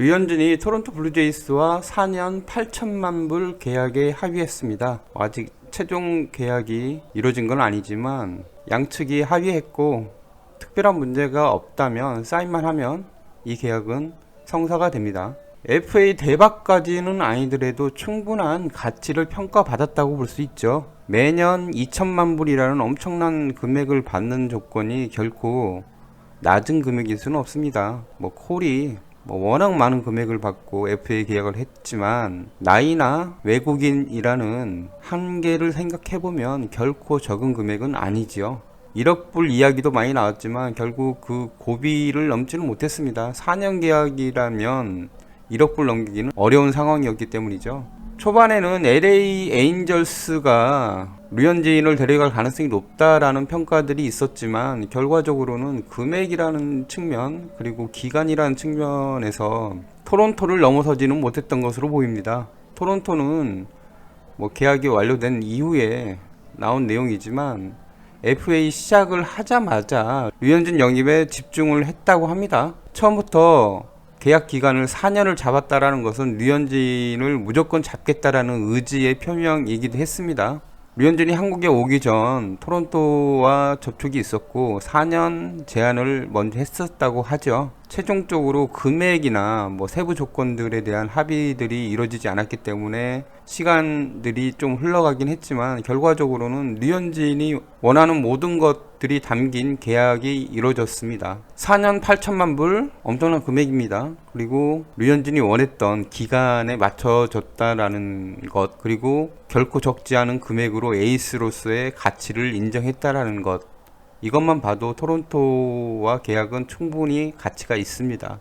류현진이 토론토 블루제이스와 4년 8천만 불 계약에 합의했습니다. 아직 최종 계약이 이루어진 건 아니지만 양측이 합의했고 특별한 문제가 없다면 사인만 하면 이 계약은 성사가 됩니다. FA 대박까지는 아니더라도 충분한 가치를 평가받았다고 볼 수 있죠. 매년 2천만 불이라는 엄청난 금액을 받는 조건이 결코 낮은 금액일 수는 없습니다. 콜이 워낙 많은 금액을 받고 FA 계약을 했지만 나이나 외국인이라는 한계를 생각해보면 결코 적은 금액은 아니지요. 1억 불 이야기도 많이 나왔지만 결국 그 고비를 넘지는 못했습니다. 4년 계약이라면 1억 불 넘기기는 어려운 상황이었기 때문이죠. 초반에는 LA 에인절스가 류현진을 데려갈 가능성이 높다라는 평가들이 있었지만 결과적으로는 금액이라는 측면 그리고 기간이라는 측면에서 토론토를 넘어서지는 못했던 것으로 보입니다. 토론토는 계약이 완료된 이후에 나온 내용이지만 FA 시작을 하자마자 류현진 영입에 집중을 했다고 합니다. 처음부터 계약 기간을 4년을 잡았다라는 것은 류현진을 무조건 잡겠다라는 의지의 표명이기도 했습니다. 류현진이 한국에 오기 전 토론토와 접촉이 있었고 4년 제안을 먼저 했었다고 하죠. 최종적으로 금액이나 세부 조건들에 대한 합의들이 이루어지지 않았기 때문에 시간들이 좀 흘러가긴 했지만 결과적으로는 류현진이 원하는 모든 것들이 담긴 계약이 이루어졌습니다. 4년 8천만 불 엄청난 금액입니다. 그리고 류현진이 원했던 기간에 맞춰졌다라는 것, 그리고 결코 적지 않은 금액으로 에이스로서의 가치를 인정했다라는 것, 이것만 봐도 토론토와 계약은 충분히 가치가 있습니다.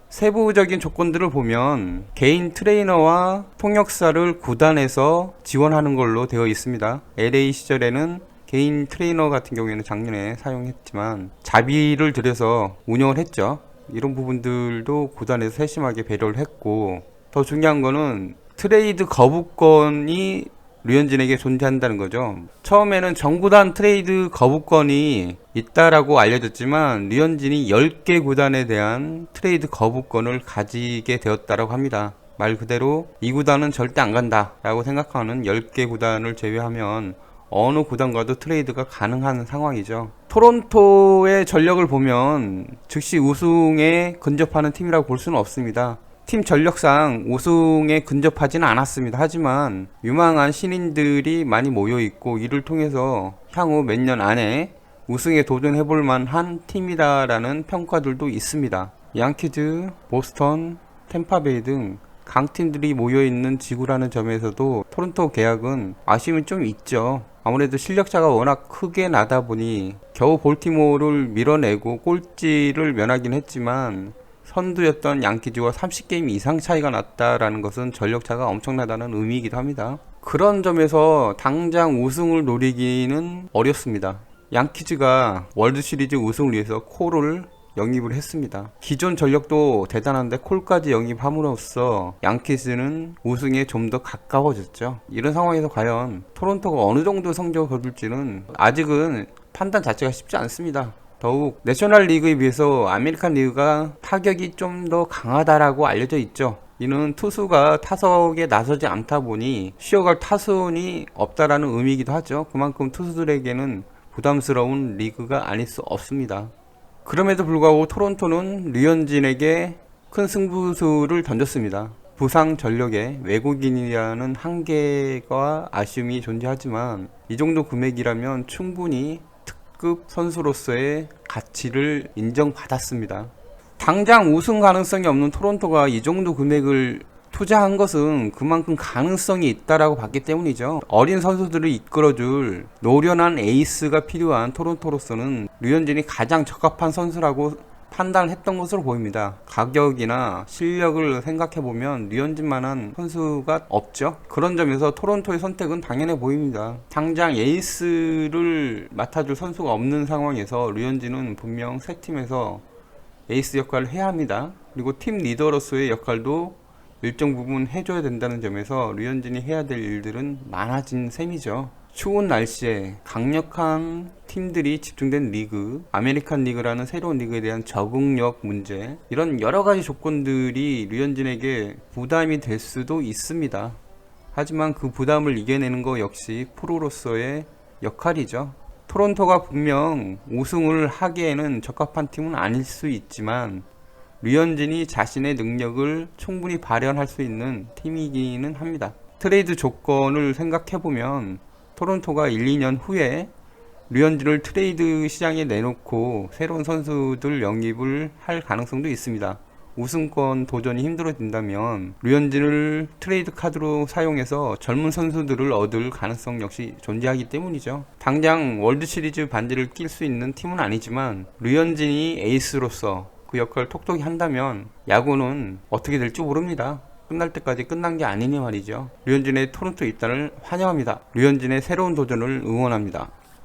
세부적인 조건들을 보면 개인 트레이너와 통역사를 구단에서 지원하는 걸로 되어 있습니다. LA 시절에는 개인 트레이너 같은 경우에는 작년에 사용했지만 자비를 들여서 운영을 했죠. 이런 부분들도 구단에서 세심하게 배려를 했고, 더 중요한 거는 트레이드 거부권이 류현진에게 존재한다는 거죠. 처음에는 정구단 트레이드 거부권이 있다라고 알려졌지만 류현진이 10개 구단에 대한 트레이드 거부권을 가지게 되었다라고 합니다. 말 그대로 이 구단은 절대 안 간다 라고 생각하는 10개 구단을 제외하면 어느 구단과도 트레이드가 가능한 상황이죠. 토론토의 전력을 보면 즉시 우승에 근접하는 팀이라고 볼 수는 없습니다. 팀 전력상 우승에 근접하지는 않았습니다. 하지만 유망한 신인들이 많이 모여있고 이를 통해서 향후 몇 년 안에 우승에 도전해볼 만한 팀이다라는 평가들도 있습니다. 양키즈, 보스턴, 템파베이 등 강팀들이 모여있는 지구라는 점에서도 토론토 계약은 아쉬움이 좀 있죠. 아무래도 실력차가 워낙 크게 나다 보니 겨우 볼티모어를 밀어내고 꼴찌를 면하긴 했지만 선두였던 양키즈와 30게임 이상 차이가 났다라는 것은 전력차가 엄청나다는 의미이기도 합니다. 그런 점에서 당장 우승을 노리기는 어렵습니다. 양키즈가 월드시리즈 우승을 위해서 콜을 영입을 했습니다. 기존 전력도 대단한데 콜까지 영입함으로써 양키즈는 우승에 좀 더 가까워졌죠. 이런 상황에서 과연 토론토가 어느 정도 성적을 거둘지는 아직은 판단 자체가 쉽지 않습니다. 더욱 내셔널 리그에 비해서 아메리칸 리그가 타격이 좀 더 강하다라고 알려져 있죠. 이는 투수가 타석에 나서지 않다 보니 쉬어갈 타선이 없다라는 의미이기도 하죠. 그만큼 투수들에게는 부담스러운 리그가 아닐 수 없습니다. 그럼에도 불구하고 토론토는 류현진에게 큰 승부수를 던졌습니다. 부상 전력에 외국인이라는 한계와 아쉬움이 존재하지만 이 정도 금액이라면 충분히 급 선수로서의 가치를 인정받았습니다. 당장 우승 가능성이 없는 토론토가 이 정도 금액을 투자한 것은 그만큼 가능성이 있다라고 봤기 때문이죠. 어린 선수들을 이끌어줄 노련한 에이스가 필요한 토론토로서는 류현진이 가장 적합한 선수라고 판단을 했던 것으로 보입니다. 가격이나 실력을 생각해보면 류현진만한 선수가 없죠. 그런 점에서 토론토의 선택은 당연해 보입니다. 당장 에이스를 맡아줄 선수가 없는 상황에서 류현진은 분명 새 팀에서 에이스 역할을 해야 합니다. 그리고 팀 리더로서의 역할도 일정 부분 해줘야 된다는 점에서 류현진이 해야 될 일들은 많아진 셈이죠. 추운 날씨에 강력한 팀들이 집중된 리그, 아메리칸 리그라는 새로운 리그에 대한 적응력 문제, 이런 여러 가지 조건들이 류현진에게 부담이 될 수도 있습니다. 하지만 그 부담을 이겨내는 것 역시 프로로서의 역할이죠. 토론토가 분명 우승을 하기에는 적합한 팀은 아닐 수 있지만 류현진이 자신의 능력을 충분히 발현할 수 있는 팀이기는 합니다. 트레이드 조건을 생각해보면 토론토가 1, 2년 후에 류현진을 트레이드 시장에 내놓고 새로운 선수들 영입을 할 가능성도 있습니다. 우승권 도전이 힘들어진다면 류현진을 트레이드 카드로 사용해서 젊은 선수들을 얻을 가능성 역시 존재하기 때문이죠. 당장 월드시리즈 반지를 낄 수 있는 팀은 아니지만 류현진이 에이스로서 그 역할을 톡톡히 한다면 야구는 어떻게 될지 모릅니다. 끝날 때까지 끝난 게 아니니 말이죠. 류현진의 토론토 입단을 환영합니다. 류현진의 새로운 도전을 응원합니다.